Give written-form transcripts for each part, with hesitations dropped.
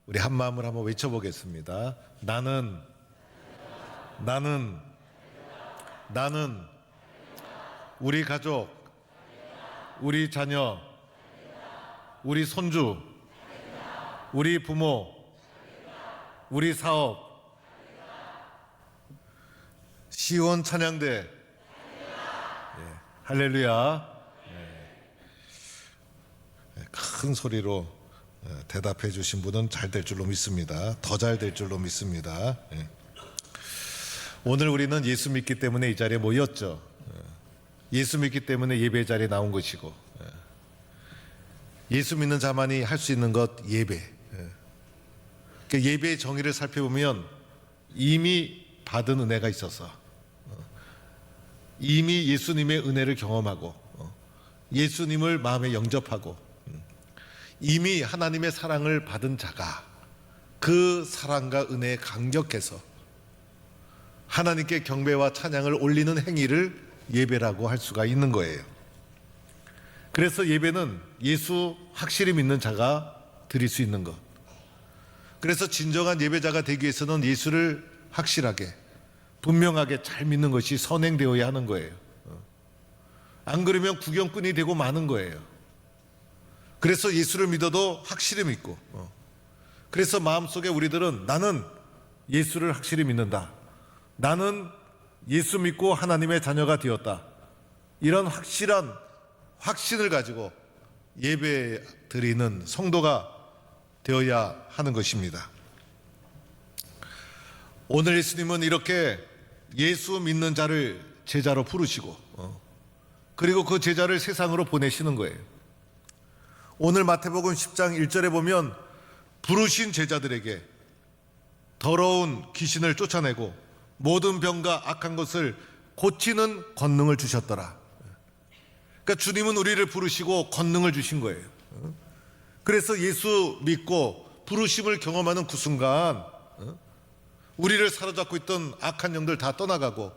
우리 한 마음을 한번 외쳐보겠습니다. 나는 우리 가족, 우리 자녀, 우리 손주, 우리 부모, 우리 사업, 시온 찬양대, 예, 할렐루야. 큰 소리로 대답해 주신 분은 잘 될 줄로 믿습니다. 더 잘 될 줄로 믿습니다. 오늘 우리는 예수 믿기 때문에 이 자리에 모였죠. 예수 믿기 때문에 예배 자리에 나온 것이고, 예수 믿는 자만이 할 수 있는 것 예배. 예배의 정의를 살펴보면 이미 받은 은혜가 있어서, 이미 예수님의 은혜를 경험하고, 예수님을 마음에 영접하고, 이미 하나님의 사랑을 받은 자가 그 사랑과 은혜에 감격해서 하나님께 경배와 찬양을 올리는 행위를 예배라고 할 수가 있는 거예요. 그래서 예배는 예수 확실히 믿는 자가 드릴 수 있는 것. 그래서 진정한 예배자가 되기 위해서는 예수를 확실하게 분명하게 잘 믿는 것이 선행되어야 하는 거예요. 안 그러면 구경꾼이 되고 마는 거예요. 그래서 예수를 믿어도 확실히 믿고, 그래서 마음속에 우리들은 나는 예수를 확실히 믿는다, 나는 예수 믿고 하나님의 자녀가 되었다, 이런 확실한 확신을 가지고 예배 드리는 성도가 되어야 하는 것입니다. 오늘 예수님은 이렇게 예수 믿는 자를 제자로 부르시고, 그리고 그 제자를 세상으로 보내시는 거예요. 오늘 마태복음 10장 1절에 보면 부르신 제자들에게 더러운 귀신을 쫓아내고 모든 병과 악한 것을 고치는 권능을 주셨더라. 그러니까 주님은 우리를 부르시고 권능을 주신 거예요. 그래서 예수 믿고 부르심을 경험하는 그 순간 우리를 사로잡고 있던 악한 영들 다 떠나가고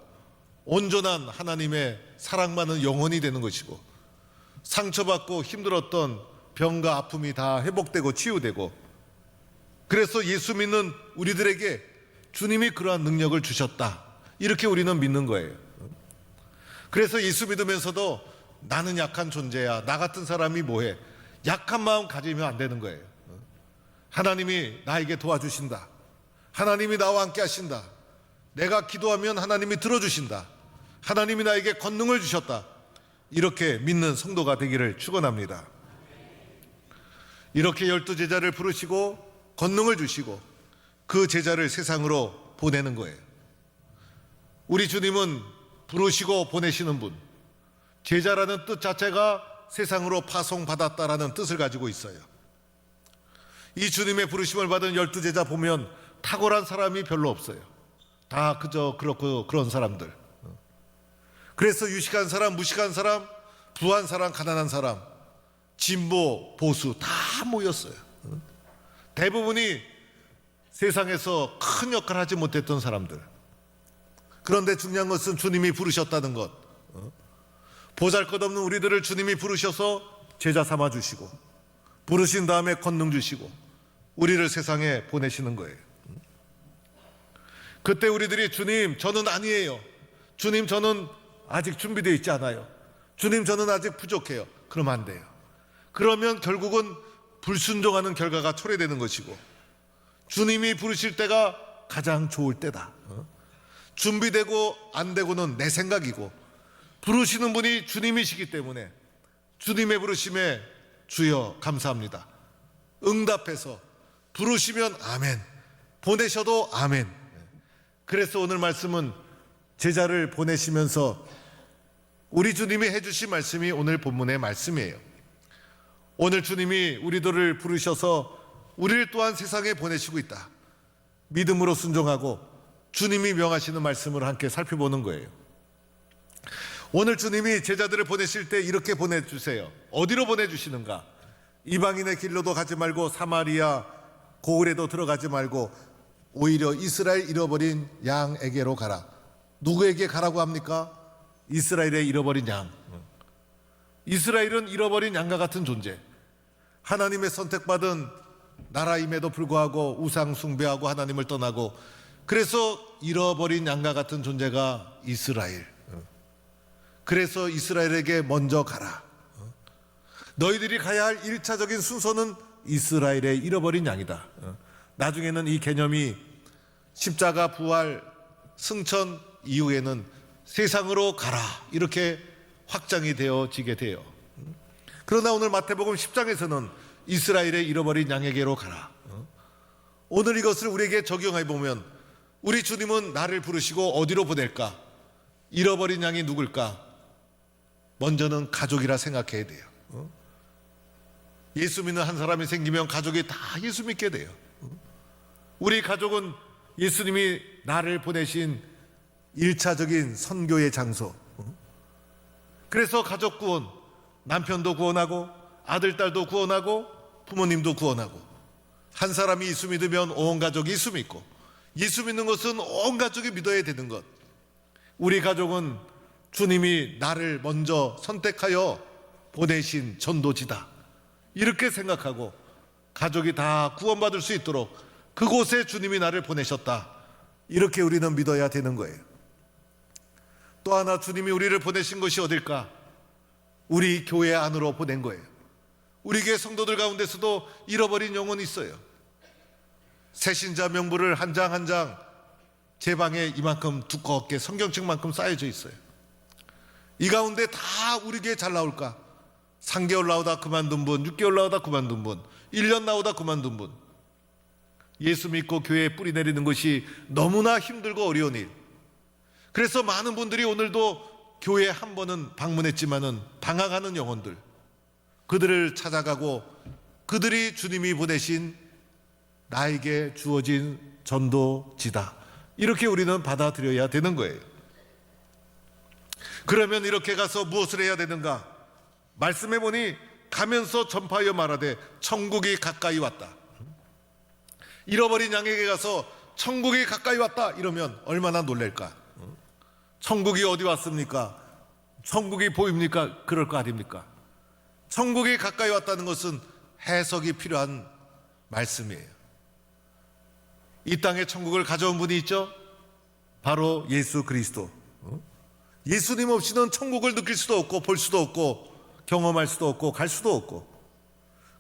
온전한 하나님의 사랑받는 영혼이 되는 것이고, 상처받고 힘들었던 병과 아픔이 다 회복되고 치유되고, 그래서 예수 믿는 우리들에게 주님이 그러한 능력을 주셨다, 이렇게 우리는 믿는 거예요. 그래서 예수 믿으면서도 나는 약한 존재야, 나 같은 사람이 뭐해, 약한 마음 가지면 안 되는 거예요. 하나님이 나에게 도와주신다, 하나님이 나와 함께 하신다, 내가 기도하면 하나님이 들어주신다, 하나님이 나에게 권능을 주셨다, 이렇게 믿는 성도가 되기를 축원합니다. 이렇게 12제자를 부르시고 권능을 주시고 그 제자를 세상으로 보내는 거예요. 우리 주님은 부르시고 보내시는 분, 제자라는 뜻 자체가 세상으로 파송받았다라는 뜻을 가지고 있어요. 이 주님의 부르심을 받은 12제자 보면 탁월한 사람이 별로 없어요. 다 그저 그렇고 그런 사람들. 그래서 유식한 사람, 무식한 사람, 부한 사람, 가난한 사람, 진보, 보수 다 모였어요. 대부분이 세상에서 큰 역할을 하지 못했던 사람들. 그런데 중요한 것은 주님이 부르셨다는 것. 보잘것없는 우리들을 주님이 부르셔서 제자 삼아 주시고, 부르신 다음에 권능 주시고 우리를 세상에 보내시는 거예요. 그때 우리들이 주님 저는 아니에요, 주님 저는 아직 준비되어 있지 않아요, 주님 저는 아직 부족해요, 그러면 안 돼요. 그러면 결국은 불순종하는 결과가 초래되는 것이고, 주님이 부르실 때가 가장 좋을 때다. 준비되고 안 되고는 내 생각이고, 부르시는 분이 주님이시기 때문에 주님의 부르심에 주여 감사합니다, 응답해서 부르시면 아멘, 보내셔도 아멘. 그래서 오늘 말씀은 제자를 보내시면서 우리 주님이 해주신 말씀이 오늘 본문의 말씀이에요. 오늘 주님이 우리들을 부르셔서 우리를 또한 세상에 보내시고 있다, 믿음으로 순종하고 주님이 명하시는 말씀을 함께 살펴보는 거예요. 오늘 주님이 제자들을 보내실 때 이렇게 보내주세요. 어디로 보내주시는가? 이방인의 길로도 가지 말고 사마리아 고을에도 들어가지 말고 오히려 이스라엘 잃어버린 양에게로 가라. 누구에게 가라고 합니까? 이스라엘의 잃어버린 양. 이스라엘은 잃어버린 양과 같은 존재, 하나님의 선택받은 나라임에도 불구하고 우상 숭배하고 하나님을 떠나고, 그래서 잃어버린 양과 같은 존재가 이스라엘. 그래서 이스라엘에게 먼저 가라. 너희들이 가야 할 1차적인 순서는 이스라엘의 잃어버린 양이다. 나중에는 이 개념이 십자가, 부활, 승천 이후에는 세상으로 가라, 이렇게 확장이 되어지게 돼요. 그러나 오늘 마태복음 10장에서는 이스라엘의 잃어버린 양에게로 가라. 오늘 이것을 우리에게 적용해 보면 우리 주님은 나를 부르시고 어디로 보낼까? 잃어버린 양이 누굴까? 먼저는 가족이라 생각해야 돼요. 예수 믿는 한 사람이 생기면 가족이 다 예수 믿게 돼요. 우리 가족은 예수님이 나를 보내신 1차적인 선교의 장소. 그래서 가족 구원, 남편도 구원하고 아들, 딸도 구원하고 부모님도 구원하고, 한 사람이 예수 믿으면 온 가족이 예수 믿고, 예수 믿는 것은 온 가족이 믿어야 되는 것. 우리 가족은 주님이 나를 먼저 선택하여 보내신 전도지다, 이렇게 생각하고 가족이 다 구원받을 수 있도록 그곳에 주님이 나를 보내셨다, 이렇게 우리는 믿어야 되는 거예요. 또 하나, 주님이 우리를 보내신 것이 어딜까? 우리 교회 안으로 보낸 거예요. 우리 교회 성도들 가운데서도 잃어버린 영혼이 있어요. 새신자 명부를 한 장 한 장 제 방에 이만큼 두껍게 성경책만큼 쌓여져 있어요. 이 가운데 다 우리 교회 잘 나올까? 3개월 나오다 그만둔 분, 6개월 나오다 그만둔 분, 1년 나오다 그만둔 분. 예수 믿고 교회에 뿌리 내리는 것이 너무나 힘들고 어려운 일. 그래서 많은 분들이 오늘도 교회에 한 번은 방문했지만은 방황하는 영혼들, 그들을 찾아가고 그들이 주님이 보내신 나에게 주어진 전도지다, 이렇게 우리는 받아들여야 되는 거예요. 그러면 이렇게 가서 무엇을 해야 되는가? 말씀해 보니 가면서 전파하여 말하되 천국이 가까이 왔다. 잃어버린 양에게 가서 천국이 가까이 왔다 이러면 얼마나 놀랄까? 천국이 어디 왔습니까? 천국이 보입니까? 그럴 거 아닙니까? 천국이 가까이 왔다는 것은 해석이 필요한 말씀이에요. 이 땅에 천국을 가져온 분이 있죠? 바로 예수 그리스도. 예수님 없이는 천국을 느낄 수도 없고 볼 수도 없고 경험할 수도 없고 갈 수도 없고.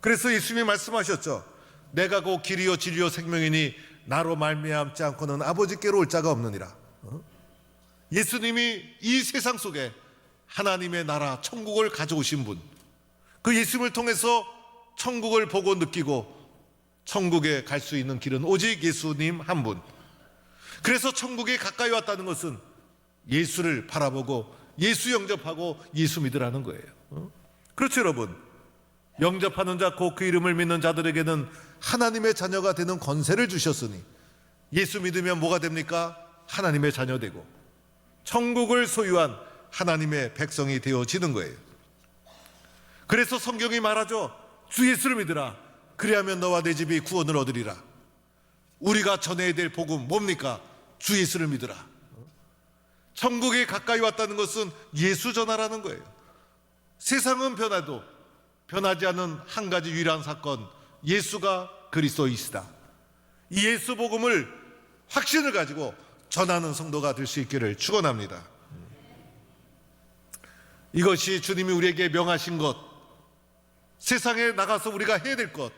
그래서 예수님이 말씀하셨죠. 내가 곧 길이요 진리요 생명이니 나로 말미암지 않고는 아버지께로 올 자가 없느니라. 예수님이 이 세상 속에 하나님의 나라 천국을 가져오신 분, 그 예수님을 통해서 천국을 보고 느끼고 천국에 갈 수 있는 길은 오직 예수님 한 분. 그래서 천국이 가까이 왔다는 것은 예수를 바라보고 예수 영접하고 예수 믿으라는 거예요. 그렇죠, 여러분. 영접하는 자 곧 그 이름을 믿는 자들에게는 하나님의 자녀가 되는 권세를 주셨으니, 예수 믿으면 뭐가 됩니까? 하나님의 자녀 되고 천국을 소유한 하나님의 백성이 되어지는 거예요. 그래서 성경이 말하죠. 주 예수를 믿으라. 그리하면 너와 내 집이 구원을 얻으리라. 우리가 전해야 될 복음 뭡니까? 주 예수를 믿으라. 천국이 가까이 왔다는 것은 예수 전하라는 거예요. 세상은 변해도 변하지 않은 한 가지 유일한 사건, 예수가 그리스도이시다. 이 예수 복음을 확신을 가지고 전하는 성도가 될 수 있기를 축원합니다. 이것이 주님이 우리에게 명하신 것, 세상에 나가서 우리가 해야 될 것,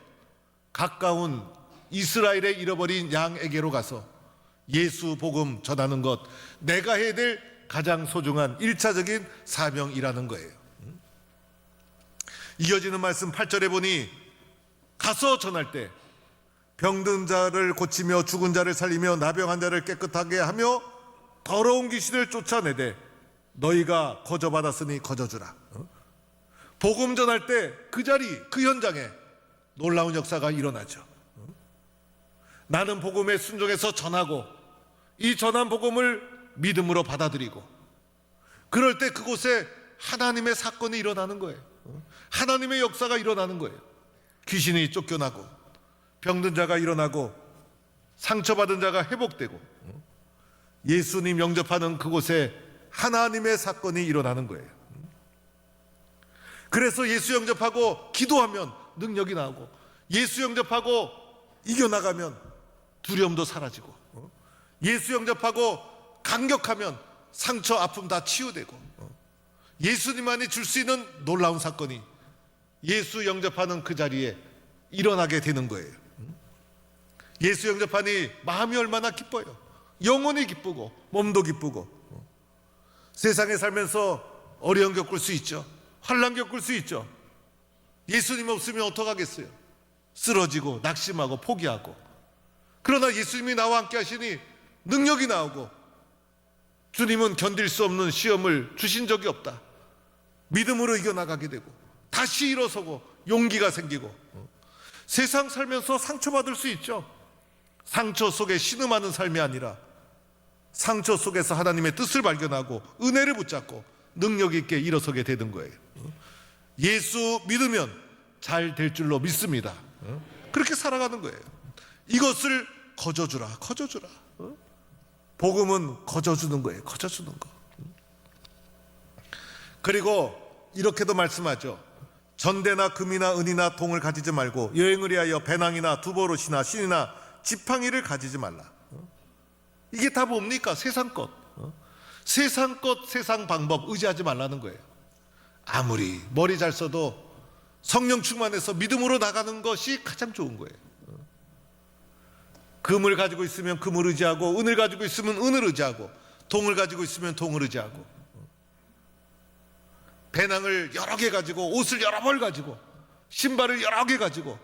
가까운 이스라엘의 잃어버린 양에게로 가서 예수 복음 전하는 것, 내가 해야 될 가장 소중한 1차적인 사명이라는 거예요. 이어지는 말씀 8절에 보니 가서 전할 때 병든 자를 고치며 죽은 자를 살리며 나병한 자를 깨끗하게 하며 더러운 귀신을 쫓아내되 너희가 거저받았으니 거저주라. 복음 전할 때 그 자리, 그 현장에 놀라운 역사가 일어나죠. 나는 복음에 순종해서 전하고 이 전한 복음을 믿음으로 받아들이고, 그럴 때 그곳에 하나님의 사건이 일어나는 거예요. 하나님의 역사가 일어나는 거예요. 귀신이 쫓겨나고 병든 자가 일어나고 상처받은 자가 회복되고 예수님 영접하는 그곳에 하나님의 사건이 일어나는 거예요. 그래서 예수 영접하고 기도하면 능력이 나오고, 예수 영접하고 이겨나가면 두려움도 사라지고, 예수 영접하고 감격하면 상처 아픔 다 치유되고, 예수님만이 줄 수 있는 놀라운 사건이 예수 영접하는 그 자리에 일어나게 되는 거예요. 예수 영접하니 마음이 얼마나 기뻐요. 영혼이 기쁘고 몸도 기쁘고. 세상에 살면서 어려움 겪을 수 있죠. 환난 겪을 수 있죠. 예수님 없으면 어떡하겠어요. 쓰러지고 낙심하고 포기하고. 그러나 예수님이 나와 함께 하시니 능력이 나오고, 주님은 견딜 수 없는 시험을 주신 적이 없다. 믿음으로 이겨나가게 되고 다시 일어서고 용기가 생기고. 세상 살면서 상처받을 수 있죠. 상처 속에 신음하는 삶이 아니라 상처 속에서 하나님의 뜻을 발견하고 은혜를 붙잡고 능력 있게 일어서게 되는 거예요. 예수 믿으면 잘 될 줄로 믿습니다. 그렇게 살아가는 거예요. 이것을 거저주라, 거저주라. 복음은 거저주는 거예요. 거저주는 거. 그리고 이렇게도 말씀하죠. 전대나 금이나 은이나 동을 가지지 말고 여행을 위하여 배낭이나 두보롯이나 신이나 지팡이를 가지지 말라. 이게 다 뭡니까? 세상 것. 세상 것, 세상 방법 의지하지 말라는 거예요. 아무리 머리 잘 써도 성령 충만해서 믿음으로 나가는 것이 가장 좋은 거예요. 금을 가지고 있으면 금을 의지하고, 은을 가지고 있으면 은을 의지하고, 동을 가지고 있으면 동을 의지하고, 배낭을 여러 개 가지고, 옷을 여러 벌 가지고, 신발을 여러 개 가지고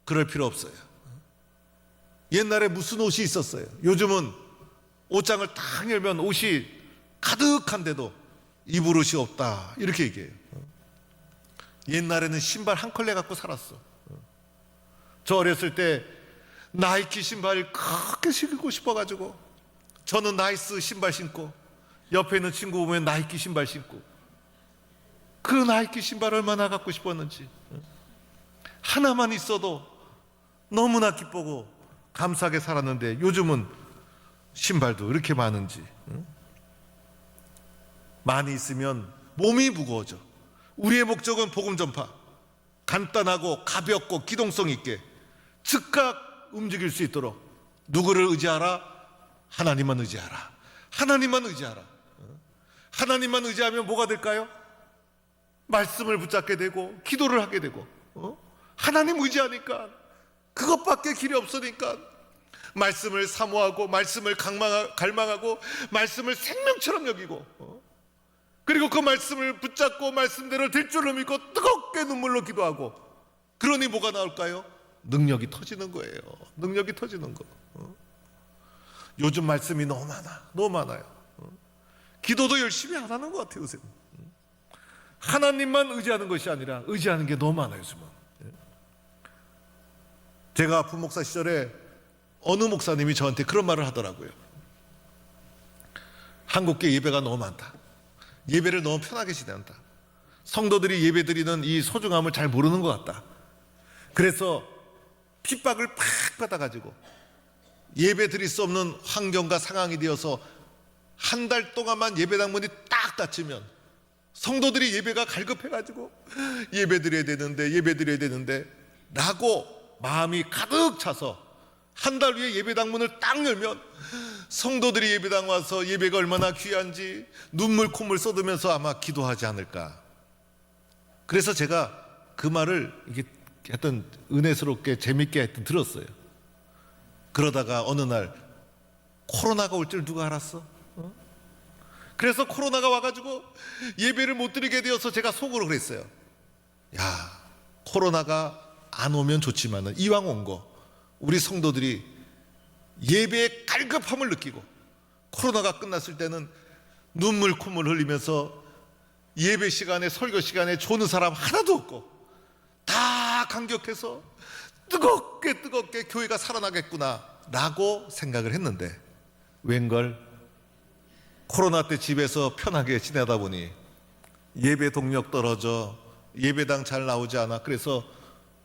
그럴 필요 없어요. 옛날에 무슨 옷이 있었어요. 요즘은 옷장을 딱 열면 옷이 가득한데도 입을 옷이 없다, 이렇게 얘기해요. 옛날에는 신발 한 컬레 갖고 살았어. 저 어렸을 때 나이키 신발 그렇게 신고 싶어가지고 저는 나이스 신발 신고 옆에 있는 친구 보면 나이키 신발 신고, 그 나이키 신발 얼마나 갖고 싶었는지. 하나만 있어도 너무나 기쁘고 감사하게 살았는데 요즘은 신발도 이렇게 많은지. 많이 있으면 몸이 무거워져. 우리의 목적은 복음 전파, 간단하고 가볍고 기동성 있게 즉각 움직일 수 있도록 누구를 의지하라? 하나님만 의지하라. 하나님만 의지하라. 하나님만 의지하면 뭐가 될까요? 말씀을 붙잡게 되고 기도를 하게 되고, 하나님 의지하니까 그것밖에 길이 없으니까 말씀을 사모하고 말씀을 갈망하고 말씀을 생명처럼 여기고, 그리고 그 말씀을 붙잡고 말씀대로 될 줄로 믿고 뜨겁게 눈물로 기도하고, 그러니 뭐가 나올까요? 능력이 터지는 거예요. 능력이 터지는 거. 요즘 말씀이 너무 많아, 너무 많아요. 기도도 열심히 안 하는 것 같아요, 요새. 하나님만 의지하는 것이 아니라 의지하는 게 너무 많아요, 요즘은. 제가 부목사 시절에 어느 목사님이 저한테 그런 말을 하더라고요. 한국계 예배가 너무 많다. 예배를 너무 편하게 지낸다. 성도들이 예배 드리는 이 소중함을 잘 모르는 것 같다. 그래서 핍박을 팍 받아가지고 예배 드릴 수 없는 환경과 상황이 되어서 한 달 동안만 예배당 문이 딱 닫히면 성도들이 예배가 갈급해가지고 예배 드려야 되는데 라고 마음이 가득 차서 한 달 후에 예배당 문을 딱 열면 성도들이 예배당 와서 예배가 얼마나 귀한지 눈물 콧물 쏟으면서 아마 기도하지 않을까. 그래서 제가 그 말을 이게 하여튼 은혜스럽게 재밌게 하여튼 들었어요. 그러다가 어느 날 코로나가 올 줄 누가 알았어? 그래서 코로나가 와가지고 예배를 못 드리게 되어서 제가 속으로 그랬어요. 야, 코로나가 안 오면 좋지만은 이왕 온 거 우리 성도들이 예배의 갈급함을 느끼고 코로나가 끝났을 때는 눈물 콧물 흘리면서 예배 시간에 설교 시간에 조는 사람 하나도 없고 다 감격해서 뜨겁게 교회가 살아나겠구나 라고 생각을 했는데, 웬걸 코로나 때 집에서 편하게 지내다 보니 예배 동력 떨어져 예배당 잘 나오지 않아. 그래서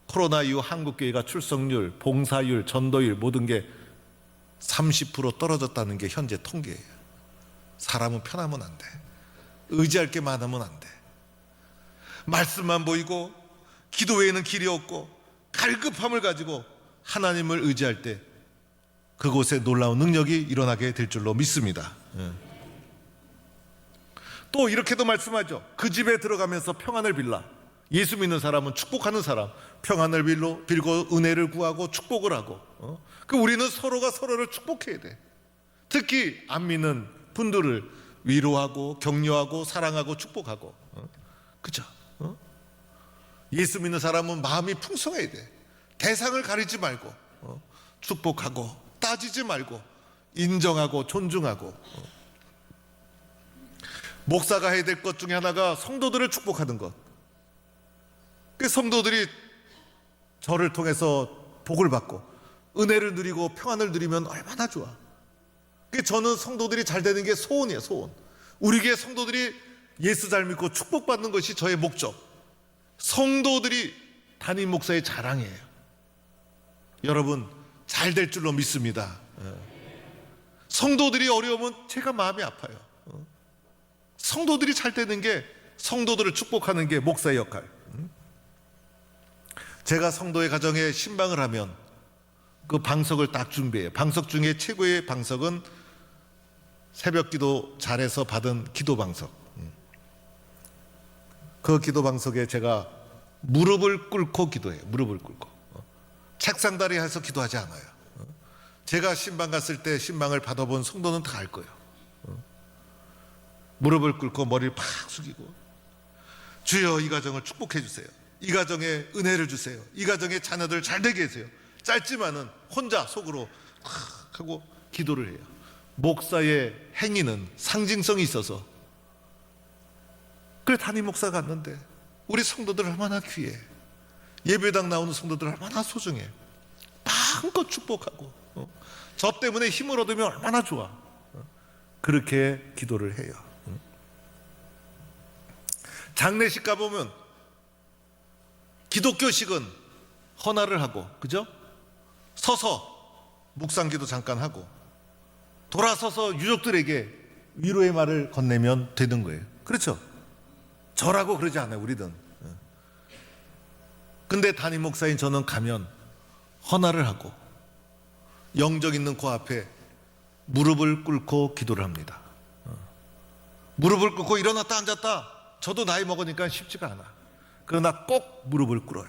코로나 이후 한국교회가 출석률, 봉사율, 전도율 모든 게 30% 떨어졌다는 게 현재 통계예요. 사람은 편하면 안 돼. 의지할 게 많으면 안 돼. 말씀만 보이고 기도 외에는 길이 없고 갈급함을 가지고 하나님을 의지할 때 그곳에 놀라운 능력이 일어나게 될 줄로 믿습니다. 또 이렇게도 말씀하죠. 그 집에 들어가면서 평안을 빌라. 예수 믿는 사람은 축복하는 사람, 평안을 빌고 은혜를 구하고 축복을 하고, 그 우리는 서로가 서로를 축복해야 돼. 특히 안 믿는 분들을 위로하고 격려하고 사랑하고 축복하고, 그죠? 예수 믿는 사람은 마음이 풍성해야 돼. 대상을 가리지 말고 축복하고 따지지 말고 인정하고 존중하고. 목사가 해야 될 것 중에 하나가 성도들을 축복하는 것. 그 성도들이 저를 통해서 복을 받고 은혜를 누리고 평안을 누리면 얼마나 좋아. 저는 성도들이 잘 되는 게 소원이에요. 소원. 우리 교회 성도들이 예수 잘 믿고 축복받는 것이 저의 목적. 성도들이 담임 목사의 자랑이에요. 여러분 잘 될 줄로 믿습니다. 성도들이 어려우면 제가 마음이 아파요. 성도들이 잘 되는 게, 성도들을 축복하는 게 목사의 역할. 제가 성도의 가정에 신방을 하면 그 방석을 딱 준비해요. 방석 중에 최고의 방석은 새벽 기도 잘해서 받은 기도 방석. 그 기도 방석에 제가 무릎을 꿇고 기도해요. 무릎을 꿇고. 책상다리 해서 기도하지 않아요. 제가 신방 갔을 때 신방을 받아본 성도는 다 알 거예요. 무릎을 꿇고 머리를 팍 숙이고, 주여 이 가정을 축복해 주세요. 이 가정에 은혜를 주세요. 이 가정의 자녀들 잘 되게 해주세요. 짧지만은 혼자 속으로 팍 하고 기도를 해요. 목사의 행위는 상징성이 있어서. 그래 담임 목사 갔는데 우리 성도들 얼마나 귀해. 예배당 나오는 성도들 얼마나 소중해. 마음껏 축복하고 저 때문에 힘을 얻으면 얼마나 좋아. 그렇게 기도를 해요. 장례식 가보면 기독교식은 헌화를 하고, 그죠? 서서 묵상기도 잠깐 하고 돌아서서 유족들에게 위로의 말을 건네면 되는 거예요. 그렇죠? 저라고 그러지 않아요, 우리는. 근데 담임 목사인 저는 가면 헌화를 하고 영적 있는 그 앞에 무릎을 꿇고 기도를 합니다. 무릎을 꿇고 일어났다 앉았다. 저도 나이 먹으니까 쉽지가 않아. 그러나 꼭 무릎을 꿇어요.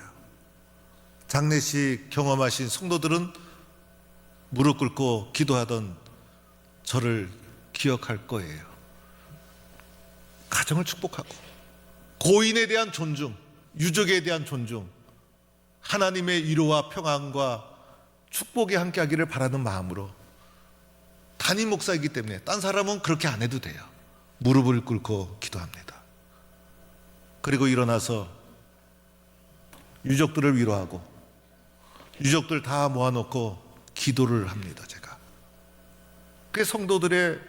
장례식 경험하신 성도들은 무릎 꿇고 기도하던 저를 기억할 거예요. 가정을 축복하고 고인에 대한 존중, 유족에 대한 존중, 하나님의 위로와 평안과 축복이 함께하기를 바라는 마음으로, 담임 목사이기 때문에 딴 사람은 그렇게 안 해도 돼요. 무릎을 꿇고 기도합니다. 그리고 일어나서 유족들을 위로하고 유족들 다 모아놓고 기도를 합니다. 제가 그게 성도들의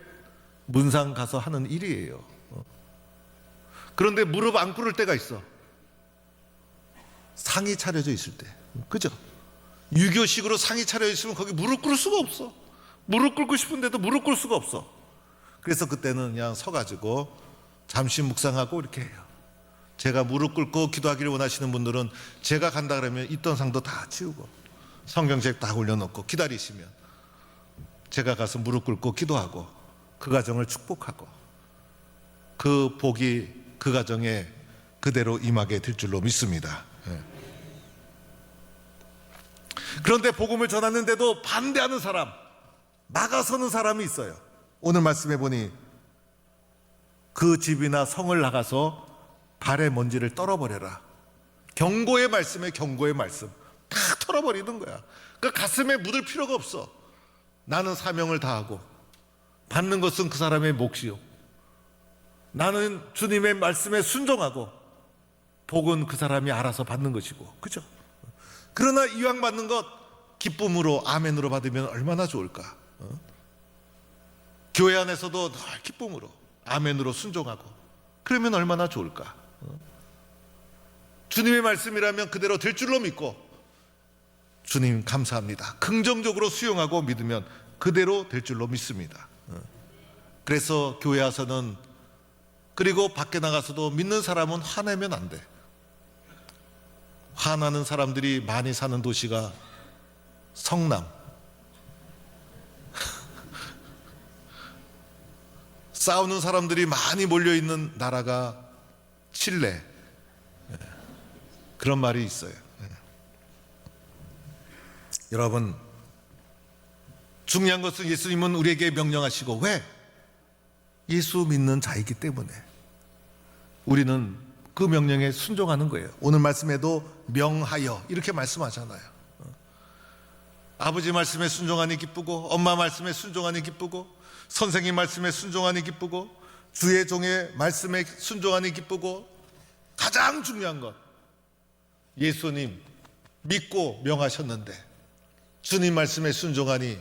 문상 가서 하는 일이에요. 그런데 무릎 안 꿇을 때가 있어. 상이 차려져 있을 때, 그죠? 유교식으로 상이 차려져 있으면 거기 무릎 꿇을 수가 없어. 무릎 꿇고 싶은데도 무릎 꿇을 수가 없어. 그래서 그때는 그냥 서가지고 잠시 묵상하고 이렇게 해요. 제가 무릎 꿇고 기도하기를 원하시는 분들은 제가 간다 그러면 있던 상도 다 치우고 성경책 다 올려놓고 기다리시면 제가 가서 무릎 꿇고 기도하고 그 가정을 축복하고 그 복이 그 가정에 그대로 임하게 될 줄로 믿습니다. 그런데 복음을 전하는데도 반대하는 사람, 나가서는 사람이 있어요. 오늘 말씀해 보니 그 집이나 성을 나가서 발의 먼지를 떨어버려라. 경고의 말씀에 경고의 말씀 다 털어버리는 거야. 그러니까 가슴에 묻을 필요가 없어. 나는 사명을 다하고 받는 것은 그 사람의 몫이요, 나는 주님의 말씀에 순종하고 복은 그 사람이 알아서 받는 것이고, 그죠? 그러나 이왕 받는 것 기쁨으로 아멘으로 받으면 얼마나 좋을까? 교회 안에서도 늘 기쁨으로 아멘으로 순종하고 그러면 얼마나 좋을까? 주님의 말씀이라면 그대로 될 줄로 믿고 주님 감사합니다, 긍정적으로 수용하고 믿으면 그대로 될 줄로 믿습니다. 그래서 교회 와서는, 그리고 밖에 나가서도 믿는 사람은 화내면 안 돼. 화나는 사람들이 많이 사는 도시가 성남, 싸우는 사람들이 많이 몰려있는 나라가 칠레. 그런 말이 있어요. 여러분, 중요한 것은 예수님은 우리에게 명령하시고, 왜? 예수 믿는 자이기 때문에 우리는 그 명령에 순종하는 거예요. 오늘 말씀에도 명하여 이렇게 말씀하잖아요. 아버지 말씀에 순종하니 기쁘고, 엄마 말씀에 순종하니 기쁘고, 선생님 말씀에 순종하니 기쁘고, 주의 종의 말씀에 순종하니 기쁘고, 가장 중요한 것, 예수님 믿고 명하셨는데 주님 말씀에 순종하니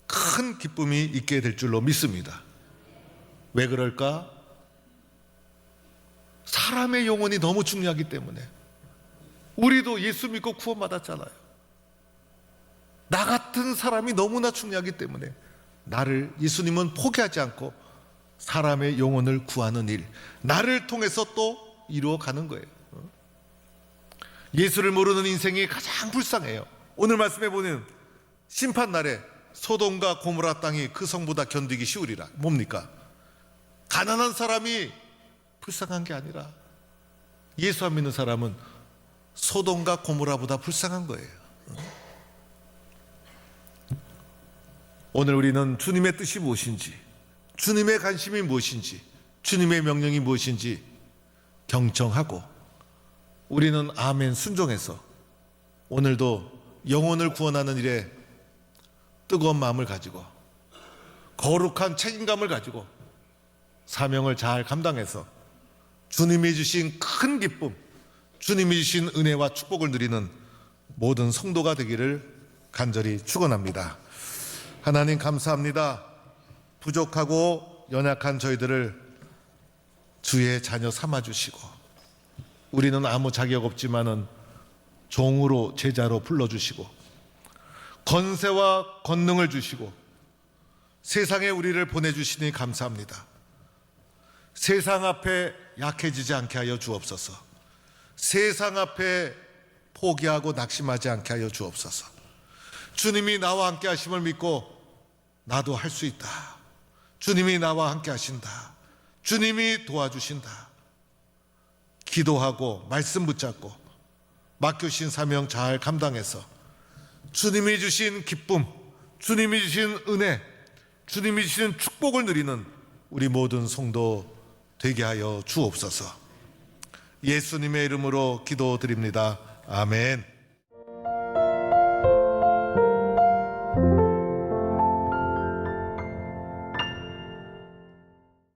큰 기쁨이 있게 될 줄로 믿습니다. 왜 그럴까? 사람의 영혼이 너무 중요하기 때문에. 우리도 예수 믿고 구원받았잖아요. 나 같은 사람이 너무나 중요하기 때문에 나를, 예수님은 포기하지 않고 사람의 영혼을 구하는 일, 나를 통해서 또 이루어가는 거예요. 예수를 모르는 인생이 가장 불쌍해요. 오늘 말씀해 보면 심판날에 소돔과 고모라 땅이 그 성보다 견디기 쉬우리라. 뭡니까? 가난한 사람이 불쌍한 게 아니라 예수 안 믿는 사람은 소돔과 고모라보다 불쌍한 거예요. 오늘 우리는 주님의 뜻이 무엇인지, 주님의 관심이 무엇인지, 주님의 명령이 무엇인지 경청하고 우리는 아멘 순종해서 오늘도 영혼을 구원하는 일에 뜨거운 마음을 가지고 거룩한 책임감을 가지고 사명을 잘 감당해서 주님이 주신 큰 기쁨, 주님이 주신 은혜와 축복을 누리는 모든 성도가 되기를 간절히 축원합니다. 하나님 감사합니다. 부족하고 연약한 저희들을 주의 자녀 삼아주시고, 우리는 아무 자격 없지만은 종으로, 제자로 불러주시고 권세와 권능을 주시고 세상에 우리를 보내주시니 감사합니다. 세상 앞에 약해지지 않게 하여 주옵소서. 세상 앞에 포기하고 낙심하지 않게 하여 주옵소서. 주님이 나와 함께 하심을 믿고 나도 할 수 있다. 주님이 나와 함께 하신다. 주님이 도와주신다. 기도하고 말씀 붙잡고 맡겨주신 사명 잘 감당해서 주님이 주신 기쁨, 주님이 주신 은혜, 주님이 주신 축복을 누리는 우리 모든 성도 되게 하여 주옵소서. 예수님의 이름으로 기도드립니다. 아멘.